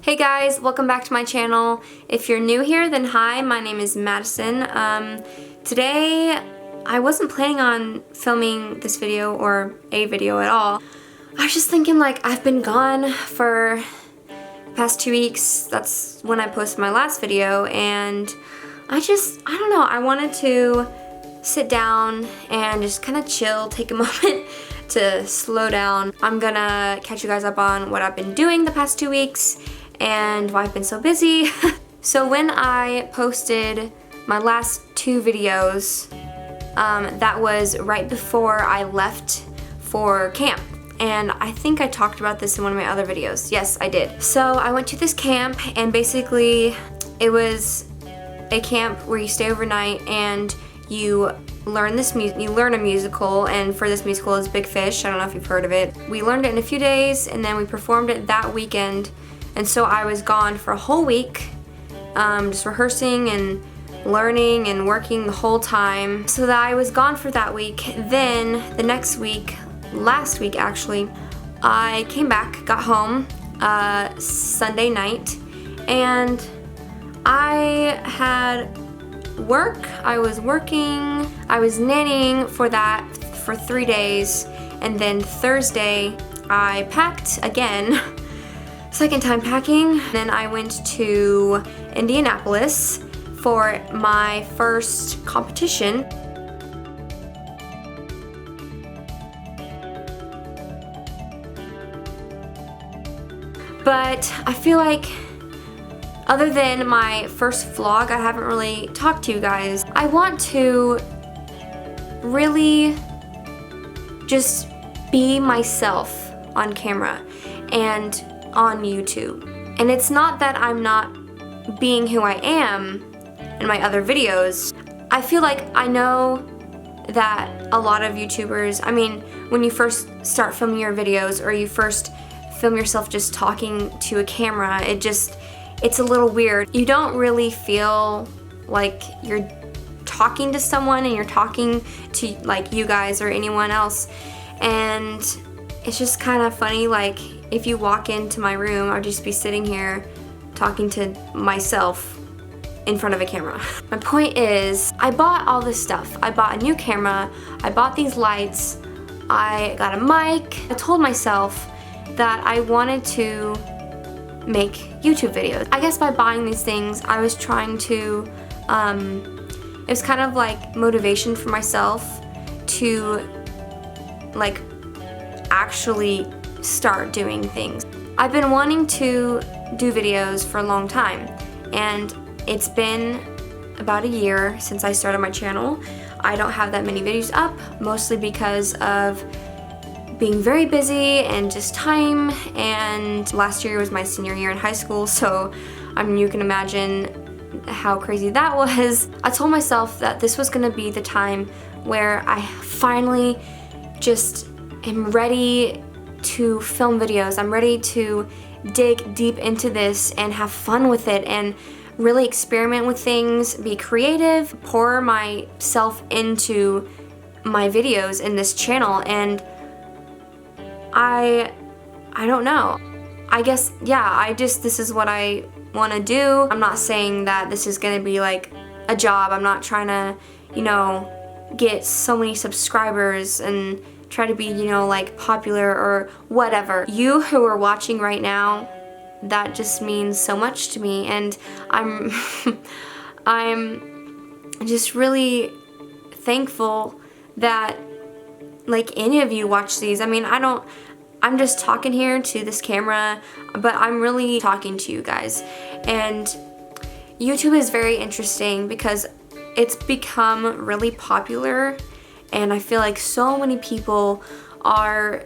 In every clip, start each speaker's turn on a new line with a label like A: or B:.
A: Hey guys, welcome back to my channel. If you're new here, then hi, my name is Madison. Today, I wasn't planning on filming this video or a video at all. I was just thinking like I've been gone for the past 2 weeks. That's when I posted my last video, and I don't know, I wanted to sit down and just kind of chill, take a moment to slow down. I'm gonna catch you guys up on what I've been doing the past 2 weeks and why I've been so busy. So when I posted my last 2 videos, that was right before I left for camp. And I think I talked about this in one of my other videos. Yes, I did. So I went to this camp, and basically it was a camp where you stay overnight and you learn a musical, and for this musical is Big Fish. I don't know if you've heard of it. We learned it in a few days, and then we performed it that weekend. And so I was gone for a whole week, just rehearsing and learning and working the whole time. So that I was gone for that week. Then the next week, last week actually, I came back, got home Sunday night, and I had work. I was working, I was nannying for 3 days, and then Thursday I packed again. Second time packing. Then I went to Indianapolis for my first competition. But I feel like other than my first vlog, I haven't really talked to you guys. I want to really just be myself on camera and on YouTube. And it's not that I'm not being who I am in my other videos. I feel like I know that a lot of YouTubers, I mean, when you first start filming your videos or you first film yourself just talking to a camera, it's a little weird. You don't really feel like you're talking to someone and you're talking to like you guys or anyone else. And it's just kind of funny, like if you walk into my room, I'll just be sitting here talking to myself in front of a camera. My point is, I bought all this stuff. I bought a new camera, I bought these lights, I got a mic. I told myself that I wanted to make YouTube videos. I guess by buying these things, I was trying to, it was kind of like motivation for myself to like actually start doing things. I've been wanting to do videos for a long time, and it's been about a year since I started my channel. I don't have that many videos up, mostly because of being very busy and just time, and last year was my senior year in high school, so I mean, you can imagine how crazy that was. I told myself that this was gonna be the time where I finally just am ready to film videos. I'm ready to dig deep into this and have fun with it and really experiment with things, be creative, pour myself into my videos in this channel. And I don't know. I guess, yeah, this is what I want to do. I'm not saying that this is going to be like a job. I'm not trying to, get so many subscribers and try to be, like popular or whatever. You who are watching right now, that just means so much to me, and I'm just really thankful that like any of you watch these. I mean, I'm just talking here to this camera, but I'm really talking to you guys. And YouTube is very interesting because it's become really popular, and I feel like so many people are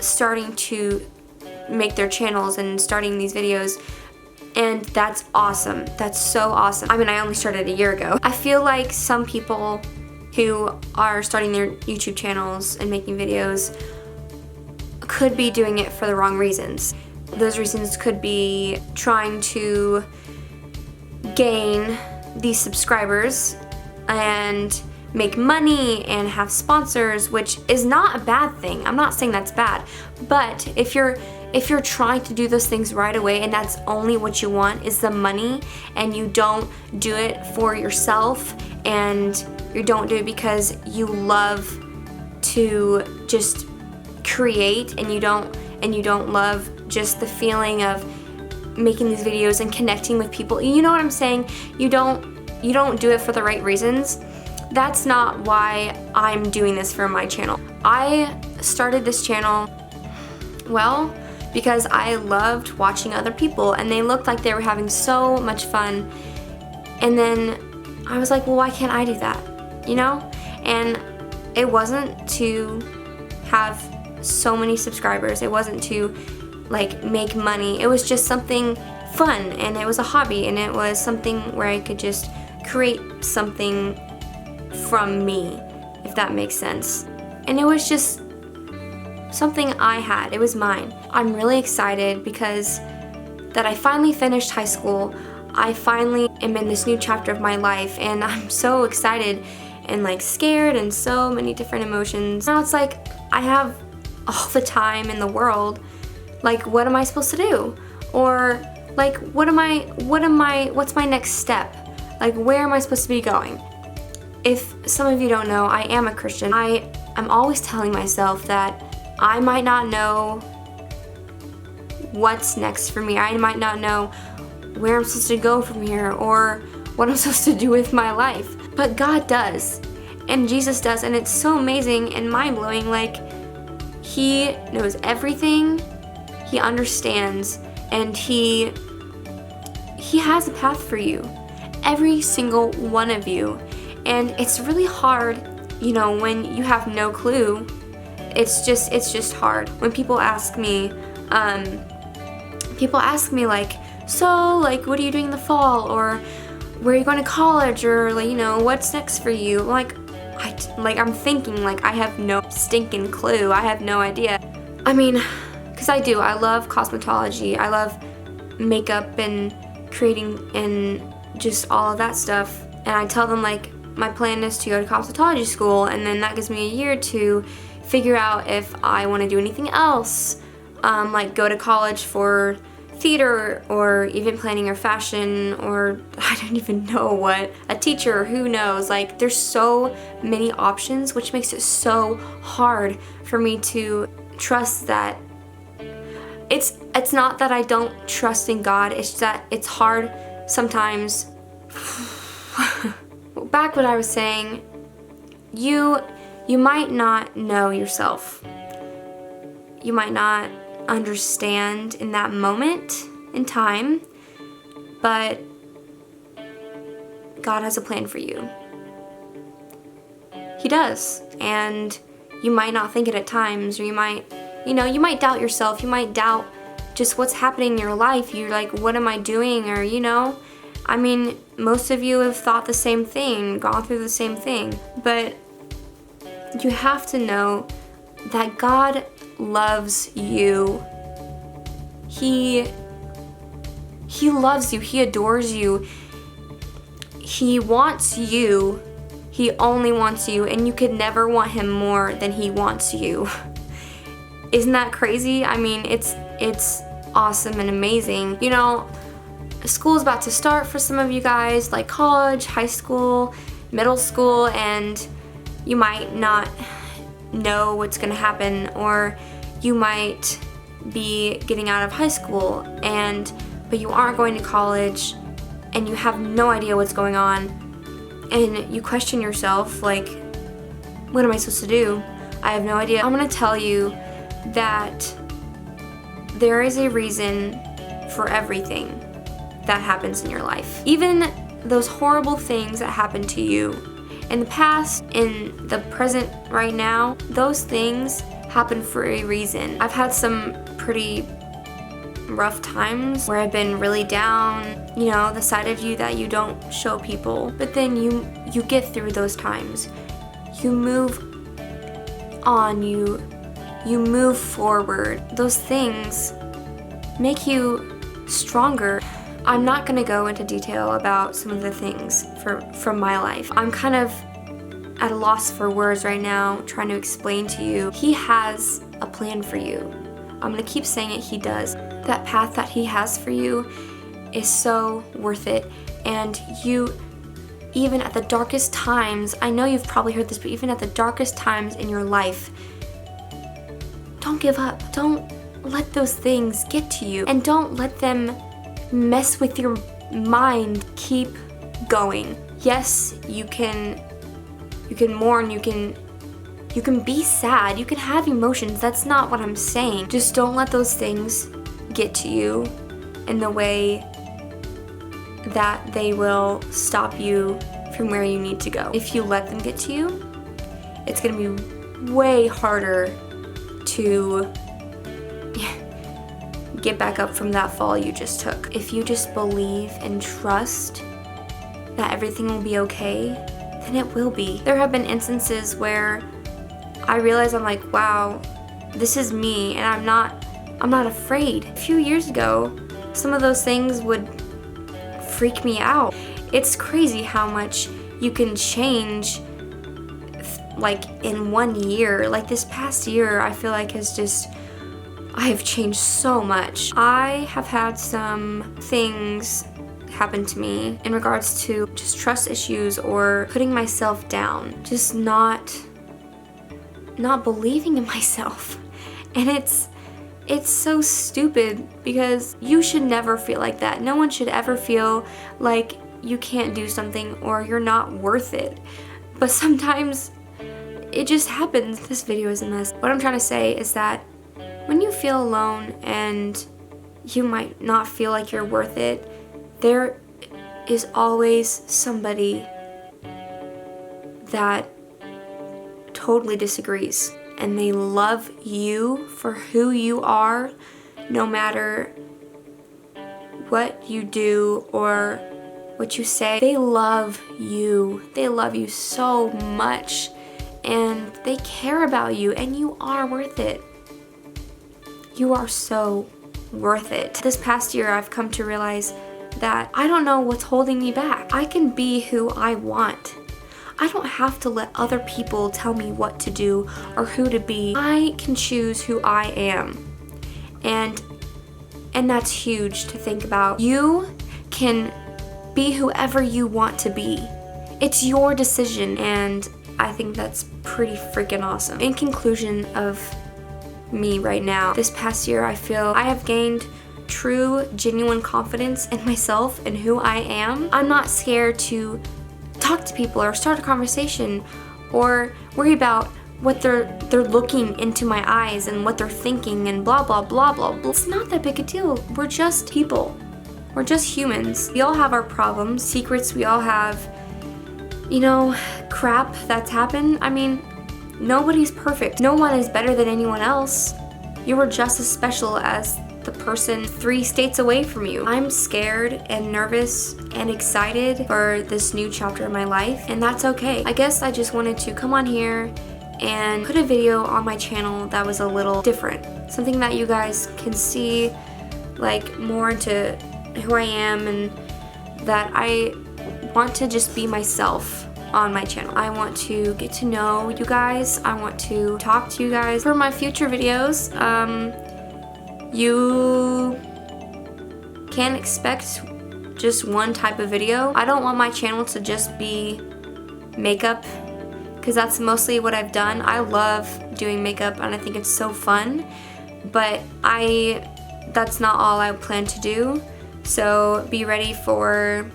A: starting to make their channels and starting these videos, and that's awesome. That's so awesome. I mean, I only started a year ago. I feel like some people who are starting their YouTube channels and making videos could be doing it for the wrong reasons. Those reasons could be trying to gain these subscribers and make money and have sponsors, which is not a bad thing. I'm not saying that's bad, but if you're if you're trying to do those things right away and that's only what you want is the money, and you don't do it for yourself, and you don't do it because you love to just create, and you don't love just the feeling of making these videos and connecting with people, you know what I'm saying? You don't do it for the right reasons. That's not why I'm doing this for my channel. I started this channel, well, because I loved watching other people and they looked like they were having so much fun. And then I was like, well, why can't I do that? You know? And it wasn't to have so many subscribers. It wasn't to like make money. It was just something fun, and it was a hobby, and it was something where I could just create something from me, if that makes sense. And it was just something I had. It was mine. I'm really excited because that I finally finished high school. I finally am in this new chapter of my life, and I'm so excited and like scared and so many different emotions. Now it's like I have all the time in the world. Like, what am I supposed to do? Or like, what's my next step? Like, where am I supposed to be going? If some of you don't know, I am a Christian. I'm always telling myself that I might not know what's next for me. I might not know where I'm supposed to go from here or what I'm supposed to do with my life. But God does, and Jesus does, and it's so amazing and mind-blowing. Like, He knows everything, He understands, and He has a path for you. Every single one of you. And it's really hard, you know, when you have no clue. It's just hard. When people ask me like, so like, what are you doing in the fall? Or where are you going to college? Or like, you know, what's next for you? I'm thinking like I have no stinking clue. I have no idea. I mean, because I do. I love cosmetology. I love makeup and creating and just all of that stuff. And I tell them like my plan is to go to cosmetology school, and then that gives me a year to figure out if I want to do anything else, like go to college for theater or event planning or fashion, or I don't even know what, a teacher, who knows. Like, there's so many options, which makes it so hard for me to trust that it's not that I don't trust in God, it's that it's hard sometimes. Back what I was saying, you might not know yourself. You might not understand in that moment in time, but God has a plan for you. He does. And you might not think it at times, or you might doubt yourself. You might doubt just what's happening in your life. You're like, what am I doing? Or, you know, I mean, most of you have thought the same thing, gone through the same thing. But you have to know that God loves you. He loves you. He adores you. He wants you. He only wants you, and you could never want Him more than He wants you. Isn't that crazy? I mean, it's awesome and amazing. You know, school is about to start for some of you guys, like college, high school, middle school, and you might not know what's going to happen, or you might be getting out of high school but you aren't going to college, and you have no idea what's going on, and you question yourself, like, what am I supposed to do? I have no idea. I'm going to tell you that there is a reason for everything that happens in your life. Even those horrible things that happen to you in the past, in the present right now, those things happen for a reason. I've had some pretty rough times where I've been really down, you know, the side of you that you don't show people. But then you get through those times. You move on, you move forward. Those things make you stronger. I'm not gonna go into detail about some of the things from my life. I'm kind of at a loss for words right now, trying to explain to you. He has a plan for you. I'm gonna keep saying it, He does. That path that He has for you is so worth it. And you, even at the darkest times, I know you've probably heard this, but even at the darkest times in your life, don't give up. Don't let those things get to you, and don't let them mess with your mind. Keep going. Yes, you can mourn, you can be sad, you can have emotions. That's not what I'm saying. Just don't let those things get to you in the way that they will stop you from where you need to go. If you let them get to you, it's gonna be way harder to get back up from that fall you just took. If you just believe and trust that everything will be okay, then it will be. There have been instances where I realize I'm like, wow, this is me, and I'm not afraid. A few years ago, some of those things would freak me out. It's crazy how much you can change like in 1 year. Like this past year, I feel like I have changed so much. I have had some things happen to me in regards to just trust issues or putting myself down, just not believing in myself. And it's so stupid because you should never feel like that. No one should ever feel like you can't do something or you're not worth it. But sometimes it just happens. This video is a mess. What I'm trying to say is that when you feel alone and you might not feel like you're worth it, there is always somebody that totally disagrees, and they love you for who you are, no matter what you do or what you say. They love you. They love you so much, and they care about you, and you are worth it. You are so worth it. This past year, I've come to realize that I don't know what's holding me back. I can be who I want. I don't have to let other people tell me what to do or who to be. I can choose who I am. And that's huge to think about. You can be whoever you want to be. It's your decision, and I think that's pretty freaking awesome. In conclusion of me right now, this past year, I feel I have gained true, genuine confidence in myself and who I am. I'm not scared to talk to people or start a conversation or worry about what they're looking into my eyes and what they're thinking and blah blah blah blah blah. It's not that big a deal. We're just people. We're just humans. We all have our problems, secrets. We all have, crap that's happened. I mean, nobody's perfect. No one is better than anyone else. You are just as special as the person 3 states away from you. I'm scared and nervous and excited for this new chapter in my life, and that's okay. I guess I just wanted to come on here and put a video on my channel that was a little different. Something that you guys can see like more into who I am, and that I want to just be myself on my channel. I want to get to know you guys. I want to talk to you guys. For my future videos, you can't expect just one type of video. I don't want my channel to just be makeup, because that's mostly what I've done. I love doing makeup and I think it's so fun, but that's not all I plan to do. So be ready for,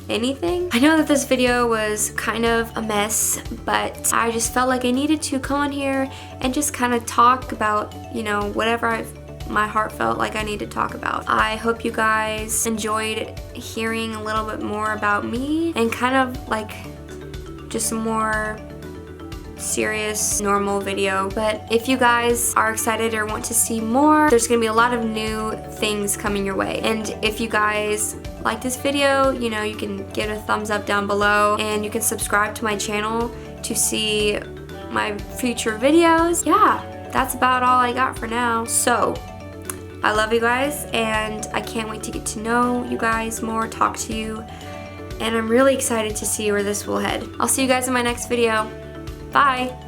A: anything. I know that this video was kind of a mess, but I just felt like I needed to come on here and just kind of talk about, whatever my heart felt like I needed to talk about. I hope you guys enjoyed hearing a little bit more about me and kind of like just a more serious, normal video. But if you guys are excited or want to see more, there's gonna be a lot of new things coming your way. And if you guys like this video, you can give it a thumbs up down below, and you can subscribe to my channel to see my future videos. Yeah, that's about all I got for now. So I love you guys, and I can't wait to get to know you guys more, talk to you, and I'm really excited to see where this will head. I'll see you guys in my next video. Bye!